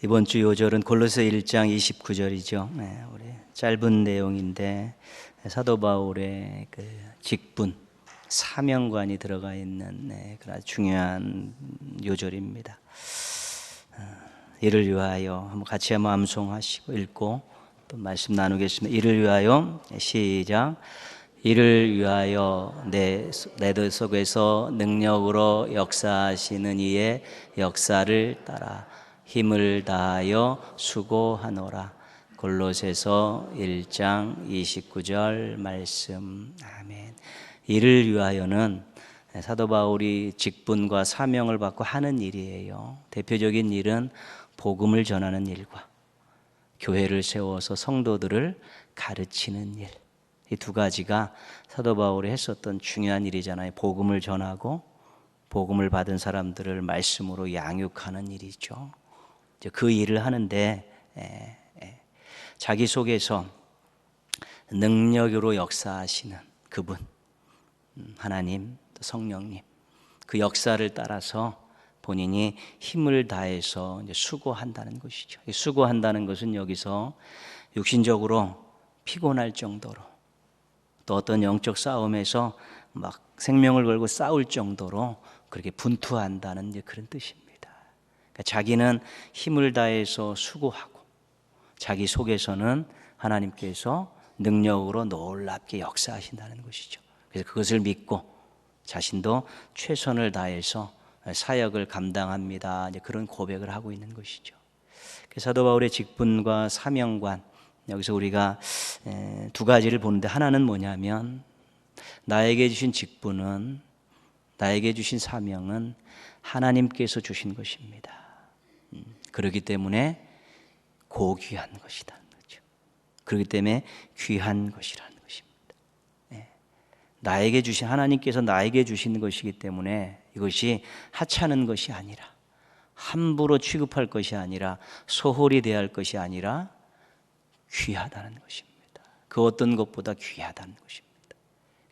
이번 주 요절은 골로새 1장 29절이죠. 우리 짧은 내용인데 사도 바울의 그 직분, 사명관이 들어가 있는 그런 중요한 요절입니다. 이를 위하여 같이 한번 암송하시고 읽고 또 말씀 나누겠습니다. 이를 위하여, 시작. 이를 위하여 내 속에서 능력으로 역사하시는 이의 역사를 따라 힘을 다하여 수고하노라. 골로새서 1장 29절 말씀. 아멘. 이를 위하여는 사도 바울이 직분과 사명을 받고 하는 일이에요. 대표적인 일은 복음을 전하는 일과 교회를 세워서 성도들을 가르치는 일, 이 두 가지가 사도 바울이 했었던 중요한 일이잖아요. 복음을 전하고 복음을 받은 사람들을 말씀으로 양육하는 일이죠. 그 일을 하는데 자기 속에서 능력으로 역사하시는 그분, 하나님, 또 성령님, 그 역사를 따라서 본인이 힘을 다해서 이제 수고한다는 것이죠. 수고한다는 것은 여기서 육신적으로 피곤할 정도로, 또 어떤 영적 싸움에서 막 생명을 걸고 싸울 정도로 그렇게 분투한다는 이제 그런 뜻입니다. 그러니까 자기는 힘을 다해서 수고하고 자기 속에서는 하나님께서 능력으로 놀랍게 역사하신다는 것이죠. 그래서 그것을 믿고 자신도 최선을 다해서 사역을 감당합니다. 이제 그런 고백을 하고 있는 것이죠. 사도 바울의 직분과 사명관, 여기서 우리가 두 가지를 보는데, 하나는 뭐냐면 나에게 주신 직분은, 나에게 주신 사명은 하나님께서 주신 것입니다. 그렇기 때문에 고귀한 것이라는 거죠. 그렇기 때문에 귀한 것이라는 것입니다. 나에게 주신, 하나님께서 나에게 주신 것이기 때문에 이것이 하찮은 것이 아니라, 함부로 취급할 것이 아니라, 소홀히 대할 것이 아니라 귀하다는 것입니다. 그 어떤 것보다 귀하다는 것입니다.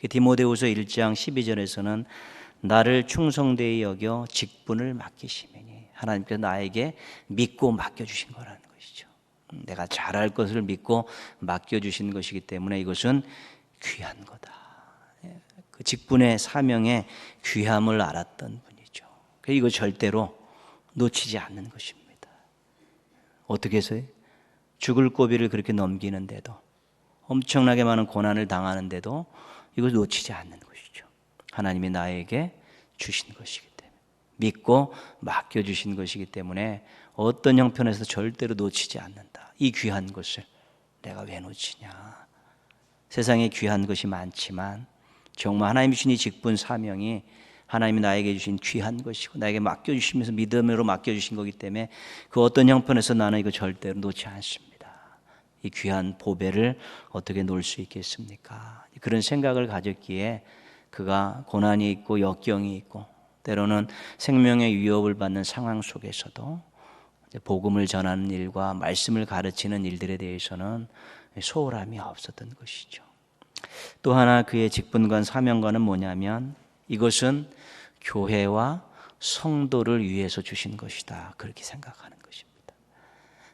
디모데후서 1장 12절에서는 나를 충성되이 여겨 직분을 맡기시매니, 하나님께서 나에게 믿고 맡겨주신 거라는 것이죠. 내가 잘할 것을 믿고 맡겨주신 것이기 때문에 이것은 귀한 거다. 그 직분의 사명의 귀함을 알았던 분이죠. 이거 절대로 놓치지 않는 것입니다. 어떻게 해서요? 죽을 고비를 그렇게 넘기는데도, 엄청나게 많은 고난을 당하는데도 이걸 놓치지 않는 것이죠. 하나님이 나에게 주신 것이기 때문에, 믿고 맡겨주신 것이기 때문에 어떤 형편에서 절대로 놓치지 않는다. 이 귀한 것을 내가 왜 놓치냐. 세상에 귀한 것이 많지만 정말 하나님이 주신 이 직분 사명이 하나님이 나에게 주신 귀한 것이고 나에게 맡겨주시면서 믿음으로 맡겨주신 거기 때문에 그 어떤 형편에서 나는 이거 절대로 놓지 않습니다. 이 귀한 보배를 어떻게 놓을 수 있겠습니까? 그런 생각을 가졌기에 그가 고난이 있고 역경이 있고 때로는 생명의 위협을 받는 상황 속에서도 복음을 전하는 일과 말씀을 가르치는 일들에 대해서는 소홀함이 없었던 것이죠. 또 하나 그의 직분과 사명과는 뭐냐면 이것은 교회와 성도를 위해서 주신 것이다. 그렇게 생각하는 것입니다.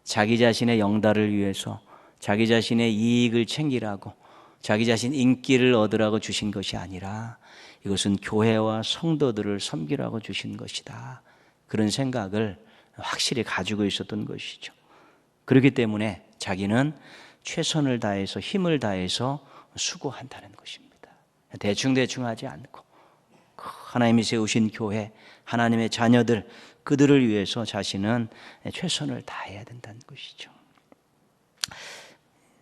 자기 자신의 영달을 위해서, 자기 자신의 이익을 챙기라고, 자기 자신 인기를 얻으라고 주신 것이 아니라 이것은 교회와 성도들을 섬기라고 주신 것이다. 그런 생각을 확실히 가지고 있었던 것이죠. 그렇기 때문에 자기는 최선을 다해서 힘을 다해서 수고한다는 것입니다. 대충 하지 않고 하나님이 세우신 교회, 하나님의 자녀들, 그들을 위해서 자신은 최선을 다해야 된다는 것이죠.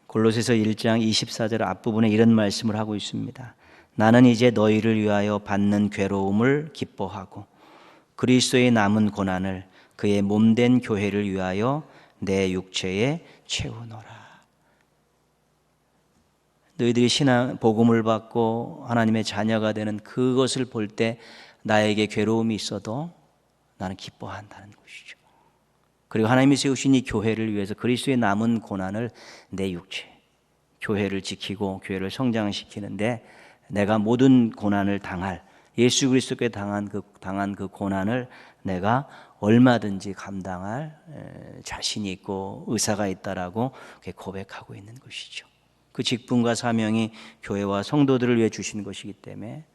골로새서 1장 24절 앞부분에 이런 말씀을 하고 있습니다. 나는 이제 너희를 위하여 받는 괴로움을 기뻐하고 그리스도의 남은 고난을 그의 몸된 교회를 위하여 내 육체에 채우노라. 너희들이 신앙 복음을 받고 하나님의 자녀가 되는 그것을 볼 때 나에게 괴로움이 있어도 나는 기뻐한다는 것이죠. 그리고 하나님이 세우신 이 교회를 위해서 그리스도의 남은 고난을 내 육체, 교회를 지키고 교회를 성장시키는데 내가 모든 고난을 당할, 예수 그리스도께 당한 그 고난을 내가 얼마든지 감당할 자신이 있고 의사가 있다라고 고백하고 있는 것이죠. 그 직분과 사명이 교회와 성도들을 위해 주신 것이기 때문에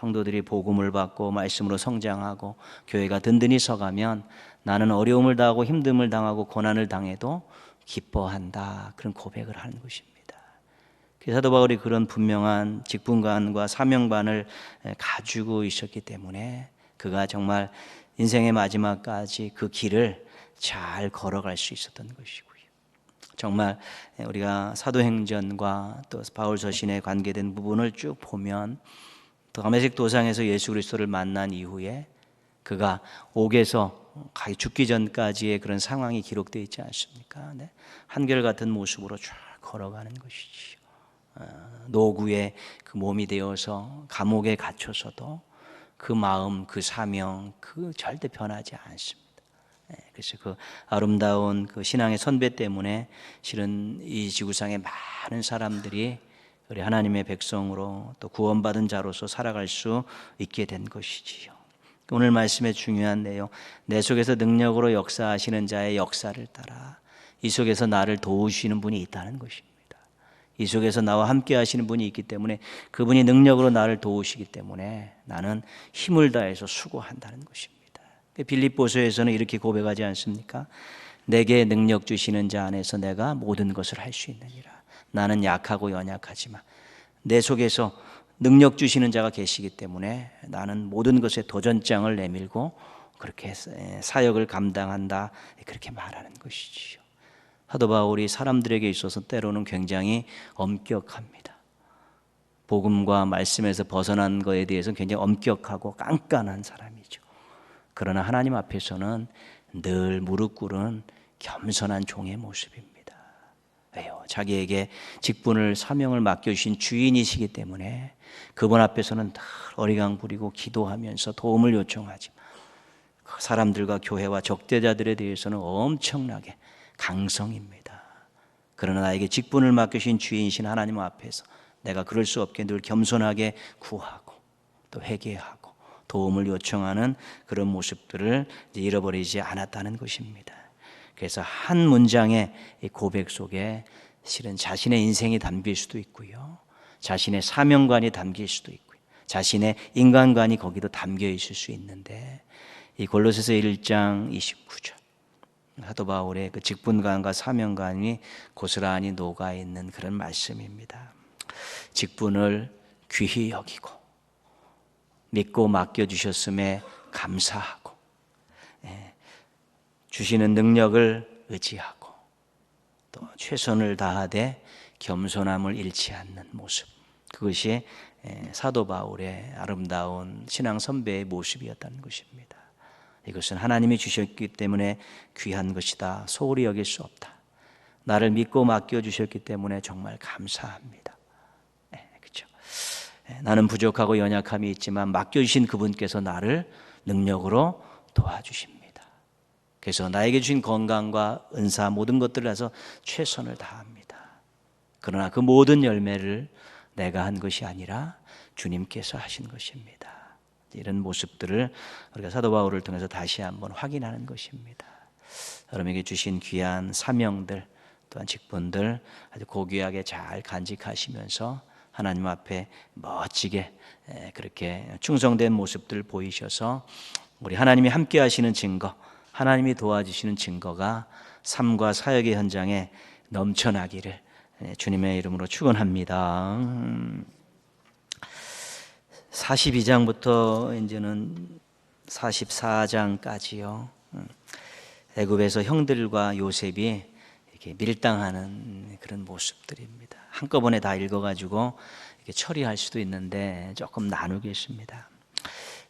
성도들이 복음을 받고 말씀으로 성장하고 교회가 든든히 서가면 나는 어려움을 당하고 힘듦을 당하고 고난을 당해도 기뻐한다, 그런 고백을 하는 것입니다. 사도 바울이 그런 분명한 직분관과 사명관을 가지고 있었기 때문에 그가 정말 인생의 마지막까지 그 길을 잘 걸어갈 수 있었던 것이고요. 정말 우리가 사도행전과 또 바울 서신에 관계된 부분을 쭉 보면 다메섹 도상에서 예수 그리스도를 만난 이후에 그가 옥에서 죽기 전까지의 그런 상황이 기록되어 있지 않습니까? 네. 한결같은 모습으로 쭉 걸어가는 것이지요. 노구의 그 몸이 되어서 감옥에 갇혀서도 그 마음, 그 사명, 그 절대 변하지 않습니다. 그래서 그 아름다운 그 신앙의 선배 때문에 실은 이 지구상에 많은 사람들이 우리 하나님의 백성으로 또 구원받은 자로서 살아갈 수 있게 된 것이지요. 오늘 말씀의 중요한 내용, 내 속에서 능력으로 역사하시는 자의 역사를 따라 이 속에서 나를 도우시는 분이 있다는 것입니다. 이 속에서 나와 함께 하시는 분이 있기 때문에 그분이 능력으로 나를 도우시기 때문에 나는 힘을 다해서 수고한다는 것입니다. 빌립보서에서는 이렇게 고백하지 않습니까? 내게 능력 주시는 자 안에서 내가 모든 것을 할 수 있느니라. 나는 약하고 연약하지만 내 속에서 능력 주시는 자가 계시기 때문에 나는 모든 것에 도전장을 내밀고 그렇게 사역을 감당한다, 그렇게 말하는 것이지요. 사도 바울이 사람들에게 있어서 때로는 굉장히 엄격합니다. 복음과 말씀에서 벗어난 것에 대해서는 굉장히 엄격하고 깐깐한 사람이죠. 그러나 하나님 앞에서는 늘 무릎 꿇은 겸손한 종의 모습입니다. 왜요? 자기에게 직분을 사명을 맡겨주신 주인이시기 때문에 그분 앞에서는 늘 어리광 부리고 기도하면서 도움을 요청하지만 그 사람들과 교회와 적대자들에 대해서는 엄청나게 강성입니다. 그러나 나에게 직분을 맡기신 주인이신 하나님 앞에서 내가 그럴 수 없게 늘 겸손하게 구하고 또 회개하고 도움을 요청하는 그런 모습들을 잃어버리지 않았다는 것입니다. 그래서 한 문장의 고백 속에 실은 자신의 인생이 담길 수도 있고요, 자신의 사명관이 담길 수도 있고요, 자신의 인간관이 거기도 담겨 있을 수 있는데, 이 골로새서 1장 29절 사도 바울의 그 직분관과 사명관이 고스란히 녹아 있는 그런 말씀입니다. 직분을 귀히 여기고 믿고 맡겨주셨음에 감사하고 주시는 능력을 의지하고 또 최선을 다하되 겸손함을 잃지 않는 모습, 그것이 사도 바울의 아름다운 신앙 선배의 모습이었다는 것입니다. 이것은 하나님이 주셨기 때문에 귀한 것이다, 소홀히 여길 수 없다. 나를 믿고 맡겨주셨기 때문에 정말 감사합니다. 그렇죠? 나는 부족하고 연약함이 있지만 맡겨주신 그분께서 나를 능력으로 도와주십니다. 그래서 나에게 주신 건강과 은사 모든 것들을 해서 최선을 다합니다. 그러나 그 모든 열매를 내가 한 것이 아니라 주님께서 하신 것입니다. 이런 모습들을 우리가 사도 바울을 통해서 다시 한번 확인하는 것입니다. 여러분에게 주신 귀한 사명들 또한 직분들 아주 고귀하게 잘 간직하시면서 하나님 앞에 멋지게 그렇게 충성된 모습들 보이셔서 우리 하나님이 함께 하시는 증거, 하나님이 도와주시는 증거가 삶과 사역의 현장에 넘쳐나기를 주님의 이름으로 축원합니다. 42장부터 이제는 44장까지요. 애굽에서 형들과 요셉이 이렇게 밀당하는 그런 모습들입니다. 한꺼번에 다 읽어가지고 이렇게 처리할 수도 있는데 조금 나누겠습니다.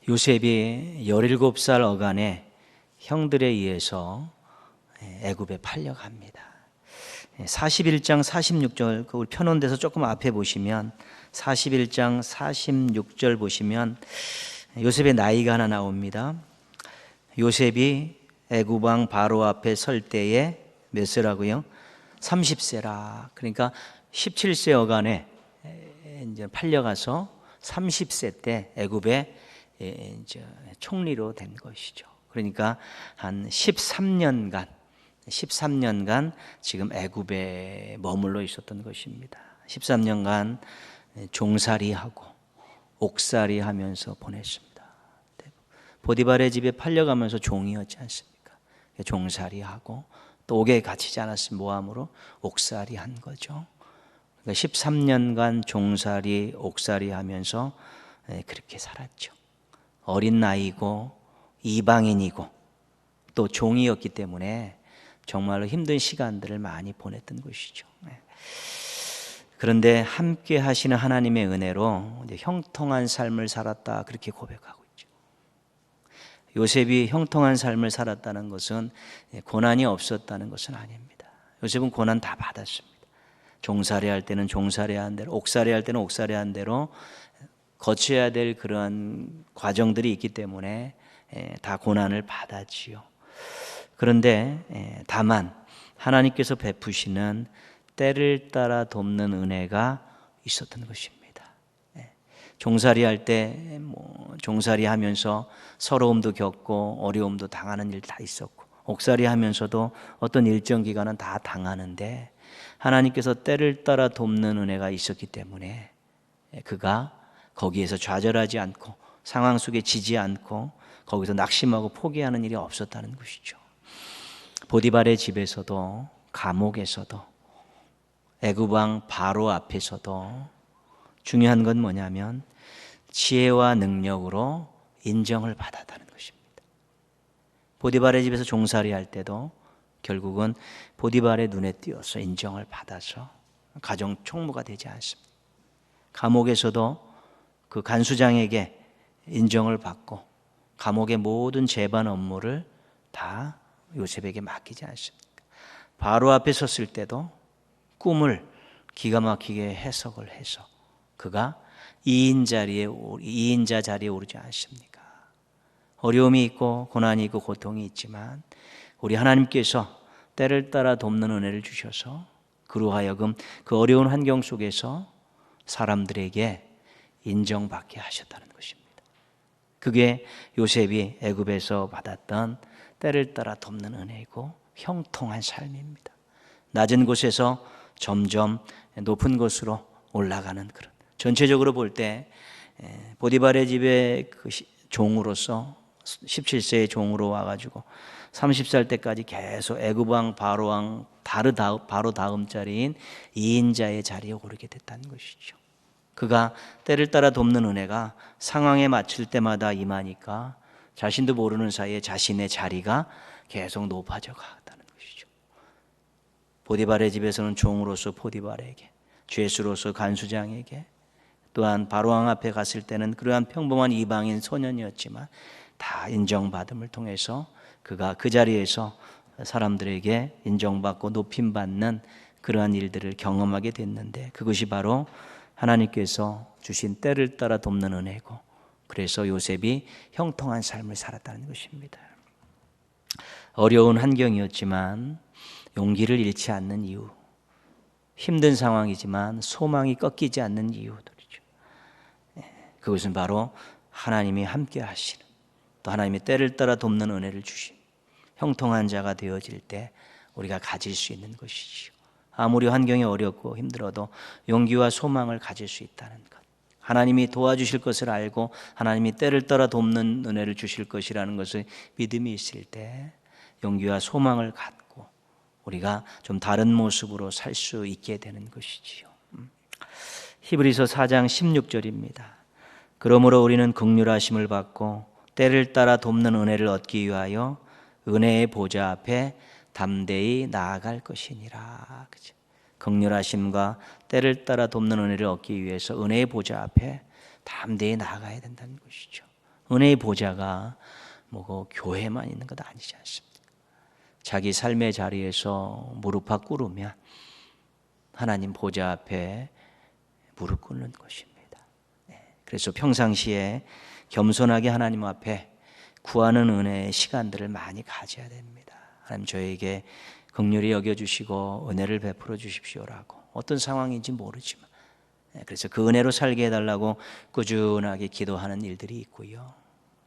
요셉이 17살 어간에 형들에 의해서 애굽에 팔려갑니다. 41장 46절 그걸 펴놓은 데서 조금 앞에 보시면 41장 46절 보시면 요셉의 나이가 하나 나옵니다. 요셉이 애굽 왕 바로 앞에 설 때에 몇 세라고요? 30세라. 그러니까 17세 여간에 이제 팔려가서 30세 때 애굽의 이제 총리로 된 것이죠. 그러니까 한 13년간 지금 애굽에 머물러 있었던 것입니다. 13년간 종살이하고 옥살이하면서 보냈습니다. 보디발의 집에 팔려가면서 종이었지 않습니까? 종살이하고 또 옥에 갇히지 않았으면 모함으로 옥살이한 거죠. 그러니까 13년간 종살이 옥살이하면서 그렇게 살았죠. 어린 나이고 이방인이고 또 종이었기 때문에 정말로 힘든 시간들을 많이 보냈던 것이죠. 그런데 함께 하시는 하나님의 은혜로 형통한 삶을 살았다, 그렇게 고백하고 있죠. 요셉이 형통한 삶을 살았다는 것은 고난이 없었다는 것은 아닙니다. 요셉은 고난 다 받았습니다. 종살이 할 때는 종살이 한 대로, 옥살이 할 때는 옥살이 한 대로 거쳐야 될 그런 과정들이 있기 때문에 다 고난을 받았지요. 그런데 다만 하나님께서 베푸시는 때를 따라 돕는 은혜가 있었던 것입니다. 종살이 할 때 종살이 하면서 서러움도 겪고 어려움도 당하는 일 다 있었고, 옥살이 하면서도 어떤 일정 기간은 다 당하는데 하나님께서 때를 따라 돕는 은혜가 있었기 때문에 그가 거기에서 좌절하지 않고 상황 속에 지지 않고 거기서 낙심하고 포기하는 일이 없었다는 것이죠. 보디발의 집에서도 감옥에서도 애굽 왕 바로 앞에서도 중요한 건 뭐냐면 지혜와 능력으로 인정을 받았다는 것입니다. 보디발의 집에서 종살이 할 때도 결국은 보디발의 눈에 띄어서 인정을 받아서 가정 총무가 되지 않습니다. 감옥에서도 그 간수장에게 인정을 받고 감옥의 모든 재반 업무를 다 요셉에게 맡기지 않습니까? 바로 앞에 섰을 때도 꿈을 기가 막히게 해석을 해서 그가 2인자 자리에 오르지 않습니까? 어려움이 있고 고난이 있고 고통이 있지만 우리 하나님께서 때를 따라 돕는 은혜를 주셔서 그로 하여금 그 어려운 환경 속에서 사람들에게 인정받게 하셨다는 것입니다. 그게 요셉이 애굽에서 받았던 때를 따라 돕는 은혜이고 형통한 삶입니다. 낮은 곳에서 점점 높은 곳으로 올라가는 그런, 전체적으로 볼 때 보디발의 집에 그 종으로서 17세의 종으로 와가지고 30살 때까지 계속 애굽 왕 바로 왕 바로 다음 자리인 2인자의 자리에 오르게 됐다는 것이죠. 그가 때를 따라 돕는 은혜가 상황에 맞출 때마다 임하니까 자신도 모르는 사이에 자신의 자리가 계속 높아져 갔다는 것이죠. 보디발의 집에서는 종으로서 보디발에게, 죄수로서 간수장에게, 또한 바로왕 앞에 갔을 때는 그러한 평범한 이방인 소년이었지만 다 인정받음을 통해서 그가 그 자리에서 사람들에게 인정받고 높임받는 그러한 일들을 경험하게 됐는데, 그것이 바로 하나님께서 주신 때를 따라 돕는 은혜고, 그래서 요셉이 형통한 삶을 살았다는 것입니다. 어려운 환경이었지만 용기를 잃지 않는 이유, 힘든 상황이지만 소망이 꺾이지 않는 이유들이죠. 그것은 바로 하나님이 함께 하시는, 또 하나님의 때를 따라 돕는 은혜를 주신 형통한 자가 되어질 때 우리가 가질 수 있는 것이지요. 아무리 환경이 어렵고 힘들어도 용기와 소망을 가질 수 있다는 것, 하나님이 도와주실 것을 알고 하나님이 때를 따라 돕는 은혜를 주실 것이라는 것을 믿음이 있을 때 용기와 소망을 갖고 우리가 좀 다른 모습으로 살 수 있게 되는 것이지요. 히브리서 4장 16절입니다. 그러므로 우리는 긍휼하심을 받고 때를 따라 돕는 은혜를 얻기 위하여 은혜의 보좌 앞에 담대히 나아갈 것이니라. 그죠? 긍휼하심과 때를 따라 돕는 은혜를 얻기 위해서 은혜의 보좌 앞에 담대히 나아가야 된다는 것이죠. 은혜의 보좌가 뭐고 교회만 있는 것 아니지 않습니까? 자기 삶의 자리에서 무릎팍 꿇으면 하나님 보좌 앞에 무릎 꿇는 것입니다. 그래서 평상시에 겸손하게 하나님 앞에 구하는 은혜의 시간들을 많이 가져야 됩니다. 하나님, 저에게 긍휼히 여겨주시고 은혜를 베풀어 주십시오라고 어떤 상황인지 모르지만 그래서 그 은혜로 살게 해달라고 꾸준하게 기도하는 일들이 있고요.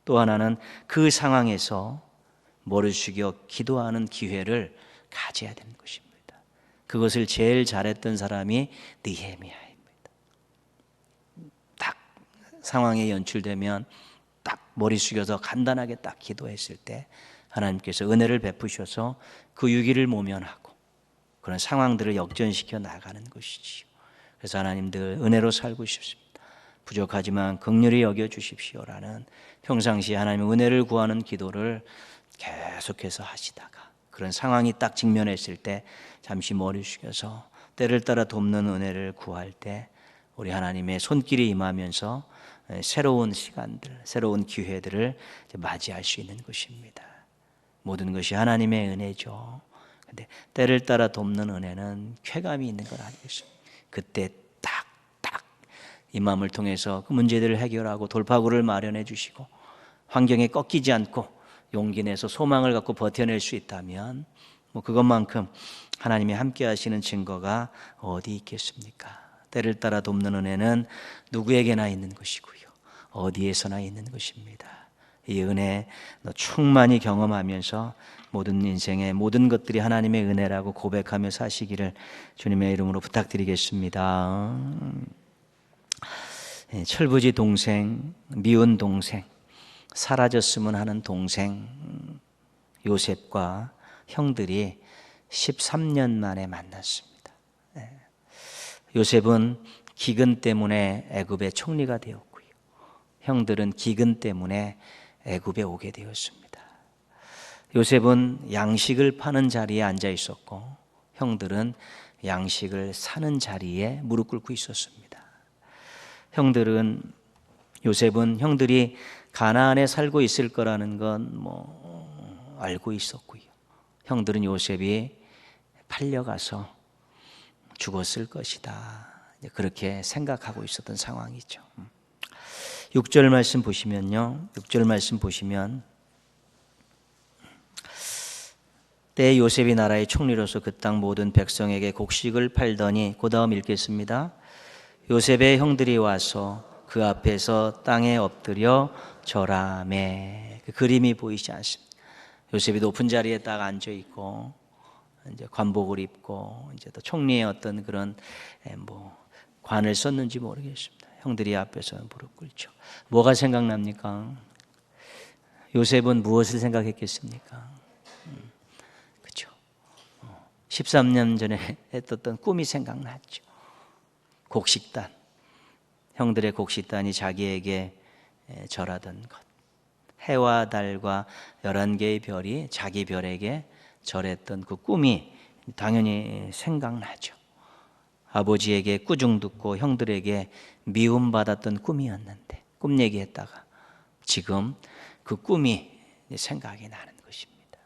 또 하나는 그 상황에서 머리 숙여 기도하는 기회를 가져야 되는 것입니다. 그것을 제일 잘했던 사람이 느헤미야입니다. 딱 상황에 연출되면 딱 머리 숙여서 간단하게 딱 기도했을 때 하나님께서 은혜를 베푸셔서 그 위기를 모면하고 그런 상황들을 역전시켜 나가는 것이지요. 그래서 하나님들 은혜로 살고 싶습니다. 부족하지만 긍휼히 여겨주십시오라는 평상시에 하나님의 은혜를 구하는 기도를 계속해서 하시다가 그런 상황이 딱 직면했을 때 잠시 머리 숙여서 때를 따라 돕는 은혜를 구할 때 우리 하나님의 손길이 임하면서 새로운 시간들, 새로운 기회들을 맞이할 수 있는 것입니다. 모든 것이 하나님의 은혜죠. 근데 때를 따라 돕는 은혜는 쾌감이 있는 건 아니겠습니까? 그때 딱 이 마음을 통해서 그 문제들을 해결하고 돌파구를 마련해 주시고 환경에 꺾이지 않고 용기 내서 소망을 갖고 버텨낼 수 있다면 뭐 그것만큼 하나님이 함께 하시는 증거가 어디 있겠습니까? 때를 따라 돕는 은혜는 누구에게나 있는 것이고요. 어디에서나 있는 것입니다. 이 은혜 충만히 경험하면서 모든 인생의 모든 것들이 하나님의 은혜라고 고백하며 사시기를 주님의 이름으로 부탁드리겠습니다. 철부지 동생, 미운 동생, 사라졌으면 하는 동생 요셉과 형들이 13년 만에 만났습니다. 요셉은 기근 때문에 애굽의 총리가 되었고요. 형들은 기근 때문에 애굽에 오게 되었습니다. 요셉은 양식을 파는 자리에 앉아 있었고 형들은 양식을 사는 자리에 무릎 꿇고 있었습니다. 요셉은 형들이 가나안에 살고 있을 거라는 건 알고 있었고요. 형들은 요셉이 팔려가서 죽었을 것이다. 그렇게 생각하고 있었던 상황이죠. 6절 말씀 보시면요. 6절 말씀 보시면 때 요셉이 나라의 총리로서 그 땅 모든 백성에게 곡식을 팔더니 그 다음 읽겠습니다. 요셉의 형들이 와서 그 앞에서 땅에 엎드려 절하매. 그 그림이 보이지 않습니다. 요셉이 높은 자리에 딱 앉아 있고 이제 관복을 입고 이제 또 총리의 어떤 그런 관을 썼는지 모르겠습니다. 형들이 앞에서 무릎 꿇죠. 뭐가 생각납니까? 요셉은 무엇을 생각했겠습니까? 그렇죠. 13년 전에 했던 꿈이 생각났죠. 곡식단, 형들의 곡식단이 자기에게 절하던 것, 해와 달과 11개의 별이 자기 별에게 절했던 그 꿈이 당연히 생각나죠. 아버지에게 꾸중 듣고 형들에게 미움받았던 꿈이었는데 꿈 얘기했다가 지금 그 꿈이 생각이 나는 것입니다.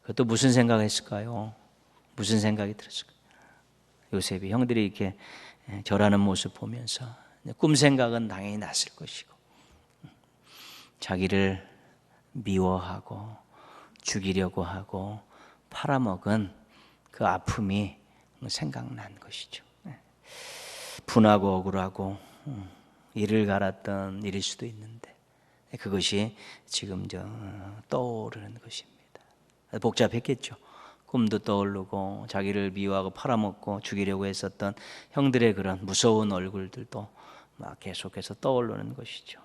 그것도 무슨 생각을 했을까요? 무슨 생각이 들었을까요? 요셉이 형들이 이렇게 절하는 모습 보면서 꿈 생각은 당연히 났을 것이고 자기를 미워하고 죽이려고 하고 팔아먹은 그 아픔이 생각난 것이죠. 분하고 억울하고 이를 갈았던 일일 수도 있는데 그것이 지금 떠오르는 것입니다. 복잡했겠죠. 꿈도 떠오르고 자기를 미워하고 팔아먹고 죽이려고 했었던 형들의 그런 무서운 얼굴들도 막 계속해서 떠오르는 것이죠.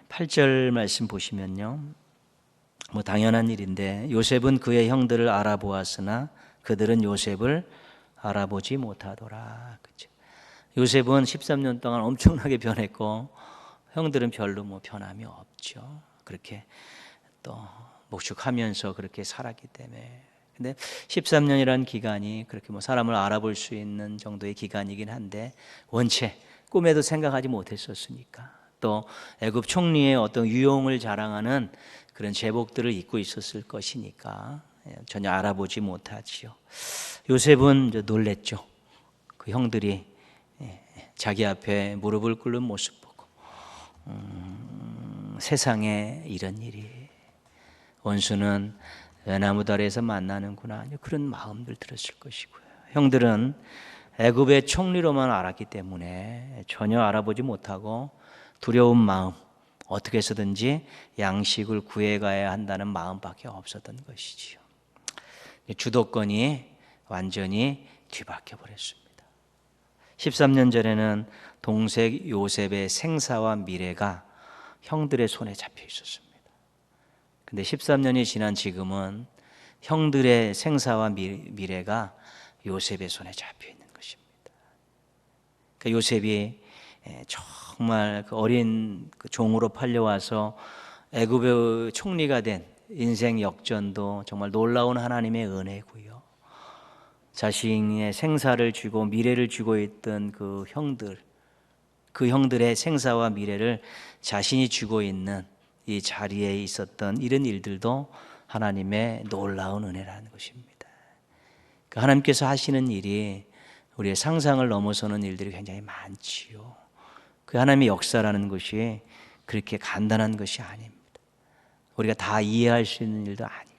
8절 말씀 보시면요. 당연한 일인데 요셉은 그의 형들을 알아보았으나 그들은 요셉을 알아보지 못하더라. 그렇죠? 요셉은 13년 동안 엄청나게 변했고 형들은 별로 변함이 없죠. 그렇게 또 목축하면서 그렇게 살았기 때문에. 근데 13년이라는 기간이 그렇게 사람을 알아볼 수 있는 정도의 기간이긴 한데 원체 꿈에도 생각하지 못했었으니까 또 애굽 총리의 어떤 유용을 자랑하는 그런 제복들을 입고 있었을 것이니까 전혀 알아보지 못하지요. 요셉은 놀랬죠. 그 형들이 자기 앞에 무릎을 꿇는 모습 보고 세상에 이런 일이 원수는 외나무 다리에서 만나는구나 그런 마음들 들었을 것이고요. 형들은 애굽의 총리로만 알았기 때문에 전혀 알아보지 못하고 두려운 마음, 어떻게 해서든지 양식을 구해가야 한다는 마음밖에 없었던 것이지요. 주도권이 완전히 뒤바뀌어 버렸습니다. 13년 전에는 동생 요셉의 생사와 미래가 형들의 손에 잡혀 있었습니다. 근데 13년이 지난 지금은 형들의 생사와 미래가 요셉의 손에 잡혀 있는 것입니다. 그러니까 요셉이 정말 그 어린 종으로 팔려와서 애굽의 총리가 된 인생 역전도 정말 놀라운 하나님의 은혜고요. 자신의 생사를 주고 미래를 주고 있던 그 형들의 생사와 미래를 자신이 주고 있는 이 자리에 있었던 이런 일들도 하나님의 놀라운 은혜라는 것입니다. 하나님께서 하시는 일이 우리의 상상을 넘어서는 일들이 굉장히 많지요. 그 하나님의 역사라는 것이 그렇게 간단한 것이 아닙니다. 우리가 다 이해할 수 있는 일도 아니고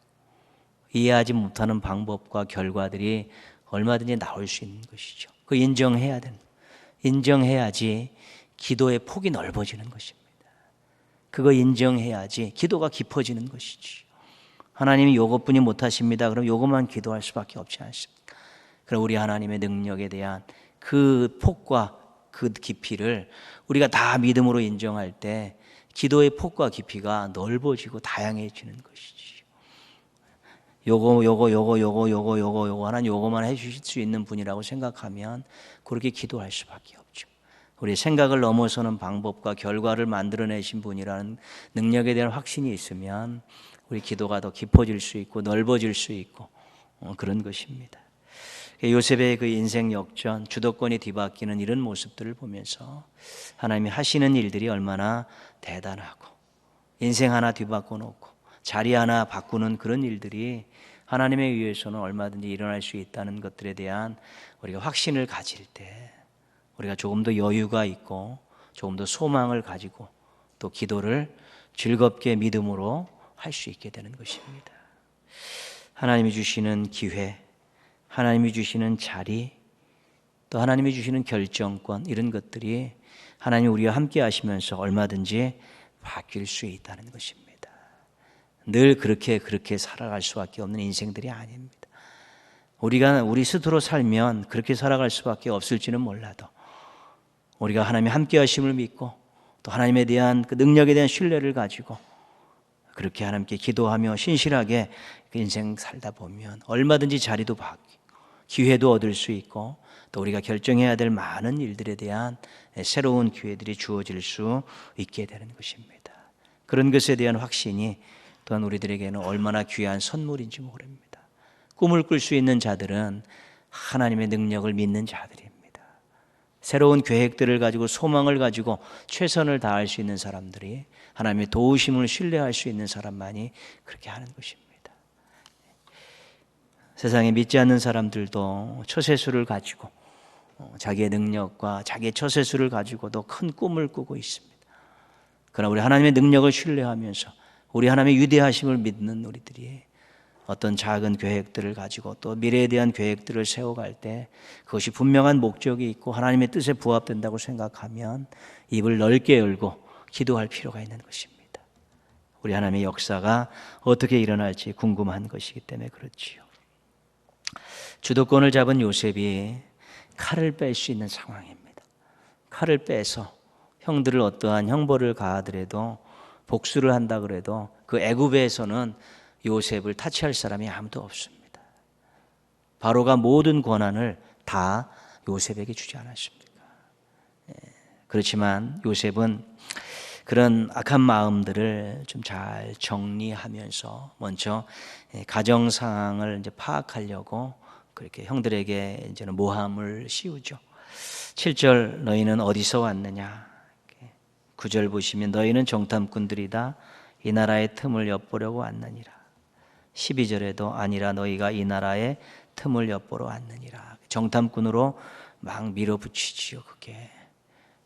이해하지 못하는 방법과 결과들이 얼마든지 나올 수 있는 것이죠. 그 인정해야 됩니다. 인정해야지 기도의 폭이 넓어지는 것입니다. 그거 인정해야지 기도가 깊어지는 것이지. 하나님이 요것뿐이 못하십니다. 그럼 요것만 기도할 수밖에 없지 않습니까? 그럼 우리 하나님의 능력에 대한 그 폭과 그 깊이를 우리가 다 믿음으로 인정할 때 기도의 폭과 깊이가 넓어지고 다양해지는 것이지. 요거 하나님 요거만 해주실 수 있는 분이라고 생각하면 그렇게 기도할 수밖에 없죠. 우리 생각을 넘어서는 방법과 결과를 만들어내신 분이라는 능력에 대한 확신이 있으면 우리 기도가 더 깊어질 수 있고 넓어질 수 있고 그런 것입니다. 요셉의 그 인생 역전, 주도권이 뒤바뀌는 이런 모습들을 보면서 하나님이 하시는 일들이 얼마나 대단하고 인생 하나 뒤바꿔 놓고 자리 하나 바꾸는 그런 일들이 하나님에 의해서는 얼마든지 일어날 수 있다는 것들에 대한 우리가 확신을 가질 때 우리가 조금 더 여유가 있고 조금 더 소망을 가지고 또 기도를 즐겁게 믿음으로 할 수 있게 되는 것입니다. 하나님이 주시는 기회, 하나님이 주시는 자리, 또 하나님이 주시는 결정권, 이런 것들이 하나님 우리와 함께 하시면서 얼마든지 바뀔 수 있다는 것입니다. 늘 그렇게 살아갈 수밖에 없는 인생들이 아닙니다. 우리 스스로 살면 그렇게 살아갈 수밖에 없을지는 몰라도 우리가 하나님의 함께 하심을 믿고 또 하나님에 대한 그 능력에 대한 신뢰를 가지고 그렇게 하나님께 기도하며 신실하게 그 인생 살다 보면 얼마든지 자리도 바뀌고 기회도 얻을 수 있고 또 우리가 결정해야 될 많은 일들에 대한 새로운 기회들이 주어질 수 있게 되는 것입니다. 그런 것에 대한 확신이 또한 우리들에게는 얼마나 귀한 선물인지 모릅니다. 꿈을 꿀 수 있는 자들은 하나님의 능력을 믿는 자들입니다. 새로운 계획들을 가지고 소망을 가지고 최선을 다할 수 있는 사람들이 하나님의 도우심을 신뢰할 수 있는 사람만이 그렇게 하는 것입니다. 세상에 믿지 않는 사람들도 처세술을 가지고 자기의 능력과 자기의 처세술을 가지고도 큰 꿈을 꾸고 있습니다. 그러나 우리 하나님의 능력을 신뢰하면서 우리 하나님의 위대하심을 믿는 우리들이 어떤 작은 계획들을 가지고 또 미래에 대한 계획들을 세워갈 때 그것이 분명한 목적이 있고 하나님의 뜻에 부합된다고 생각하면 입을 넓게 열고 기도할 필요가 있는 것입니다. 우리 하나님의 역사가 어떻게 일어날지 궁금한 것이기 때문에 그렇지요. 주도권을 잡은 요셉이 칼을 뺄 수 있는 상황입니다. 칼을 빼서 형들을 어떠한 형벌을 가하더라도 복수를 한다 그래도 그 애굽에서는 요셉을 타치할 사람이 아무도 없습니다. 바로가 모든 권한을 다 요셉에게 주지 않았습니까? 그렇지만 요셉은 그런 악한 마음들을 좀 잘 정리하면서 먼저 가정 상황을 이제 파악하려고 그렇게 형들에게 이제는 모함을 씌우죠. 7절 너희는 어디서 왔느냐? 9절 보시면 너희는 정탐꾼들이다. 이 나라의 틈을 엿보려고 왔느니라. 12절에도 아니라 너희가 이 나라의 틈을 엿보러 왔느니라. 정탐꾼으로 막 밀어붙이지요. 그게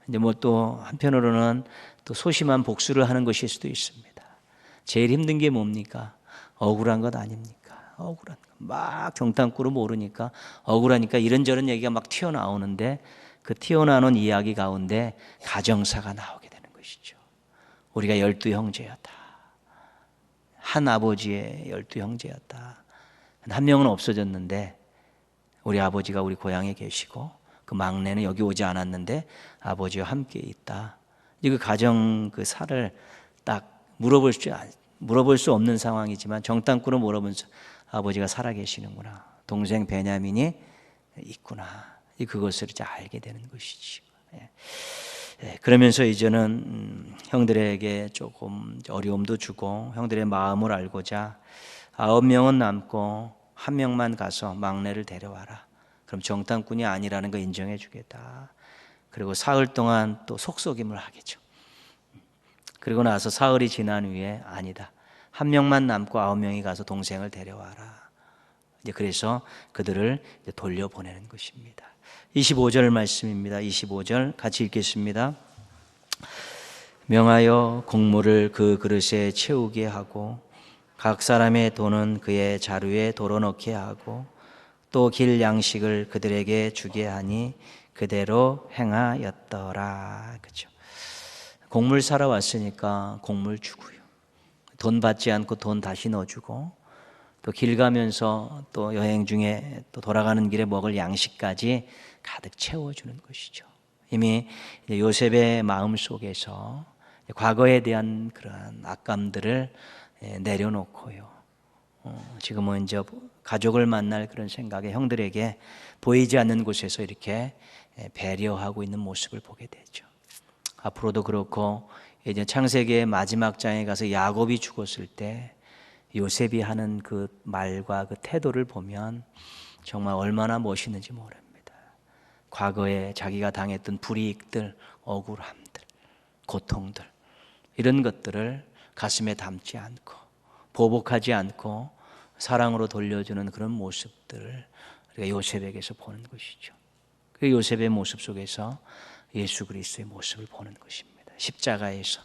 이제 뭐 또 한편으로는 또 소심한 복수를 하는 것일 수도 있습니다. 제일 힘든 게 뭡니까? 억울한 것 아닙니까? 억울한 막 정탐꾼으로 모르니까 억울하니까 이런저런 얘기가 막 튀어나오는데 그 튀어나오는 이야기 가운데 가정사가 나오게 되는 것이죠. 우리가 12형제였다. 한 아버지의 12형제였다. 한 명은 없어졌는데 우리 아버지가 우리 고향에 계시고 그 막내는 여기 오지 않았는데 아버지와 함께 있다. 그 가정 그 살을 딱 물어볼 수 없는 상황이지만 정탐꾼으로 물어보면서 아버지가 살아계시는구나. 동생 베냐민이 있구나. 그것을 이제 알게 되는 것이지. 그러면서 이제는 형들에게 조금 어려움도 주고 형들의 마음을 알고자 9명은 남고 1명만 가서 막내를 데려와라. 그럼 정탐꾼이 아니라는 거 인정해 주겠다. 그리고 사흘 동안 또 속속임을 하겠죠. 그리고 나서 사흘이 지난 후에 아니다. 1명만 남고 9명이 가서 동생을 데려와라. 이제 그래서 그들을 이제 돌려보내는 것입니다. 25절 말씀입니다. 25절 같이 읽겠습니다. 명하여 곡물을 그 그릇에 채우게 하고 각 사람의 돈은 그의 자루에 덜어넣게 하고 또 길 양식을 그들에게 주게 하니 그대로 행하였더라. 그렇죠. 곡물 사러 왔으니까 곡물 주고요. 돈 받지 않고 돈 다시 넣어주고 또 길 가면서 또 여행 중에 또 돌아가는 길에 먹을 양식까지 가득 채워주는 것이죠. 이미 요셉의 마음 속에서 과거에 대한 그런 악감들을 내려놓고요. 지금은 이제 가족을 만날 그런 생각에 형들에게 보이지 않는 곳에서 이렇게 배려하고 있는 모습을 보게 되죠. 앞으로도 그렇고 이제 창세기의 마지막 장에 가서 야곱이 죽었을 때 요셉이 하는 그 말과 그 태도를 보면 정말 얼마나 멋있는지 모릅니다. 과거에 자기가 당했던 불이익들, 억울함들, 고통들 이런 것들을 가슴에 담지 않고 보복하지 않고 사랑으로 돌려주는 그런 모습들을 우리가 요셉에게서 보는 것이죠. 그 요셉의 모습 속에서 예수 그리스도의 모습을 보는 것입니다. 십자가에서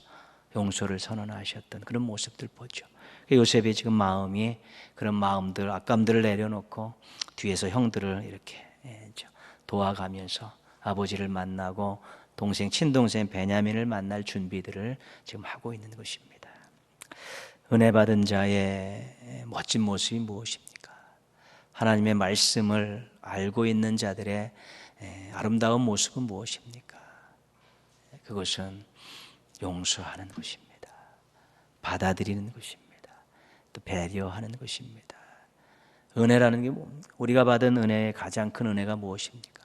용서를 선언하셨던 그런 모습들 보죠. 요셉의 지금 마음이 그런 마음들, 악감들을 내려놓고 뒤에서 형들을 이렇게 도와가면서 아버지를 만나고 동생, 친동생 베냐민을 만날 준비들을 지금 하고 있는 것입니다. 은혜 받은 자의 멋진 모습이 무엇입니까? 하나님의 말씀을 알고 있는 자들의 아름다운 모습은 무엇입니까? 그것은 용서하는 것입니다. 받아들이는 것입니다. 또 배려하는 것입니다. 은혜라는 게 뭡니까? 우리가 받은 은혜의 가장 큰 은혜가 무엇입니까?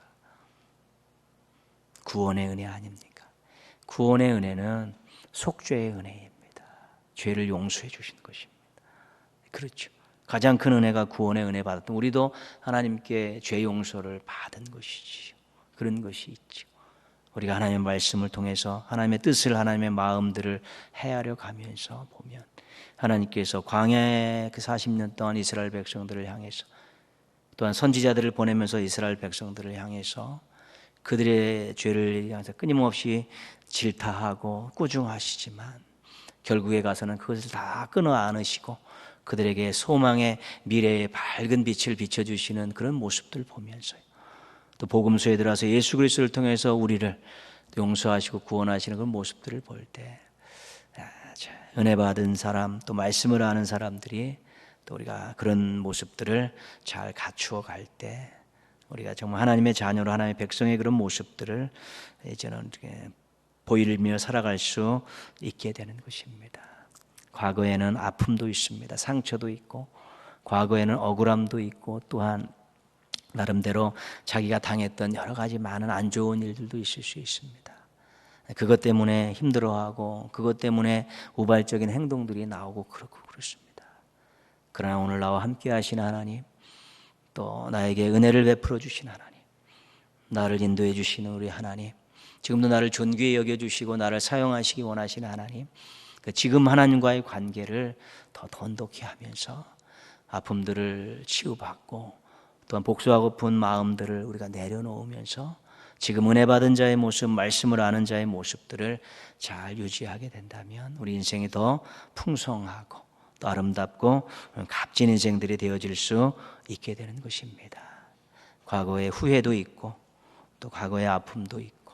구원의 은혜 아닙니까? 구원의 은혜는 속죄의 은혜입니다. 죄를 용서해 주시는 것입니다. 그렇죠. 가장 큰 은혜가 구원의 은혜 받았던 우리도 하나님께 죄 용서를 받은 것이지요. 그런 것이 있죠. 우리가 하나님의 말씀을 통해서 하나님의 뜻을, 하나님의 마음들을 헤아려 가면서 보면 하나님께서 광야의 그 40년 동안 이스라엘 백성들을 향해서 또한 선지자들을 보내면서 이스라엘 백성들을 향해서 그들의 죄를 향해서 끊임없이 질타하고 꾸중하시지만 결국에 가서는 그것을 다 끊어 안으시고 그들에게 소망의 미래의 밝은 빛을 비춰주시는 그런 모습들 보면서요. 또 복음서에 들어와서 예수 그리스도를 통해서 우리를 용서하시고 구원하시는 그런 모습들을 볼 때 은혜 받은 사람 또 말씀을 아는 사람들이 또 우리가 그런 모습들을 잘 갖추어 갈 때 우리가 정말 하나님의 자녀로 하나님의 백성의 그런 모습들을 이제는 보이며 살아갈 수 있게 되는 것입니다. 과거에는 아픔도 있습니다. 상처도 있고 과거에는 억울함도 있고 또한 나름대로 자기가 당했던 여러 가지 많은 안 좋은 일들도 있을 수 있습니다. 그것 때문에 힘들어하고 그것 때문에 우발적인 행동들이 나오고 그렇습니다. 그러나 오늘 나와 함께 하신 하나님, 또 나에게 은혜를 베풀어 주신 하나님, 나를 인도해 주시는 우리 하나님, 지금도 나를 존귀히 여겨주시고 나를 사용하시기 원하시는 하나님, 지금 하나님과의 관계를 더 돈독히 하면서 아픔들을 치유받고 또한 복수하고픈 마음들을 우리가 내려놓으면서 지금 은혜 받은 자의 모습, 말씀을 아는 자의 모습들을 잘 유지하게 된다면 우리 인생이 더 풍성하고 또 아름답고 값진 인생들이 되어질 수 있게 되는 것입니다. 과거의 후회도 있고 또 과거의 아픔도 있고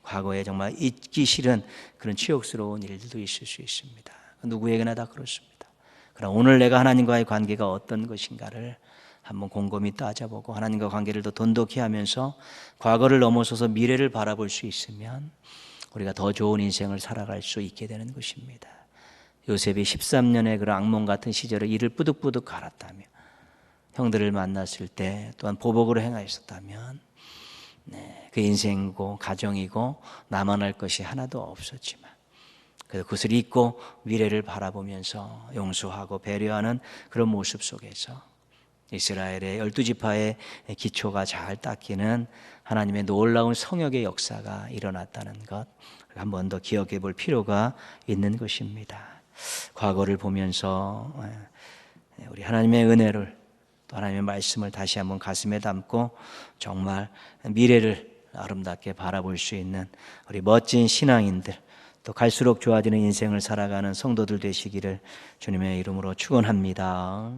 과거에 정말 잊기 싫은 그런 치욕스러운 일들도 있을 수 있습니다. 누구에게나 다 그렇습니다. 그러나 오늘 내가 하나님과의 관계가 어떤 것인가를 한번 곰곰이 따져보고 하나님과 관계를 더 돈독히 하면서 과거를 넘어서서 미래를 바라볼 수 있으면 우리가 더 좋은 인생을 살아갈 수 있게 되는 것입니다. 요셉이 13년의 그런 악몽 같은 시절에 이를 뿌득뿌득 갈았다며 형들을 만났을 때 또한 보복으로 행하였었다면 그 인생이고 가정이고 나만 할 것이 하나도 없었지만 그래서 그것을 잊고 미래를 바라보면서 용서하고 배려하는 그런 모습 속에서 이스라엘의 12지파의 기초가 잘 닦이는 하나님의 놀라운 성역의 역사가 일어났다는 것 한 번 더 기억해 볼 필요가 있는 것입니다. 과거를 보면서 우리 하나님의 은혜를 또 하나님의 말씀을 다시 한번 가슴에 담고 정말 미래를 아름답게 바라볼 수 있는 우리 멋진 신앙인들 또 갈수록 좋아지는 인생을 살아가는 성도들 되시기를 주님의 이름으로 축원합니다.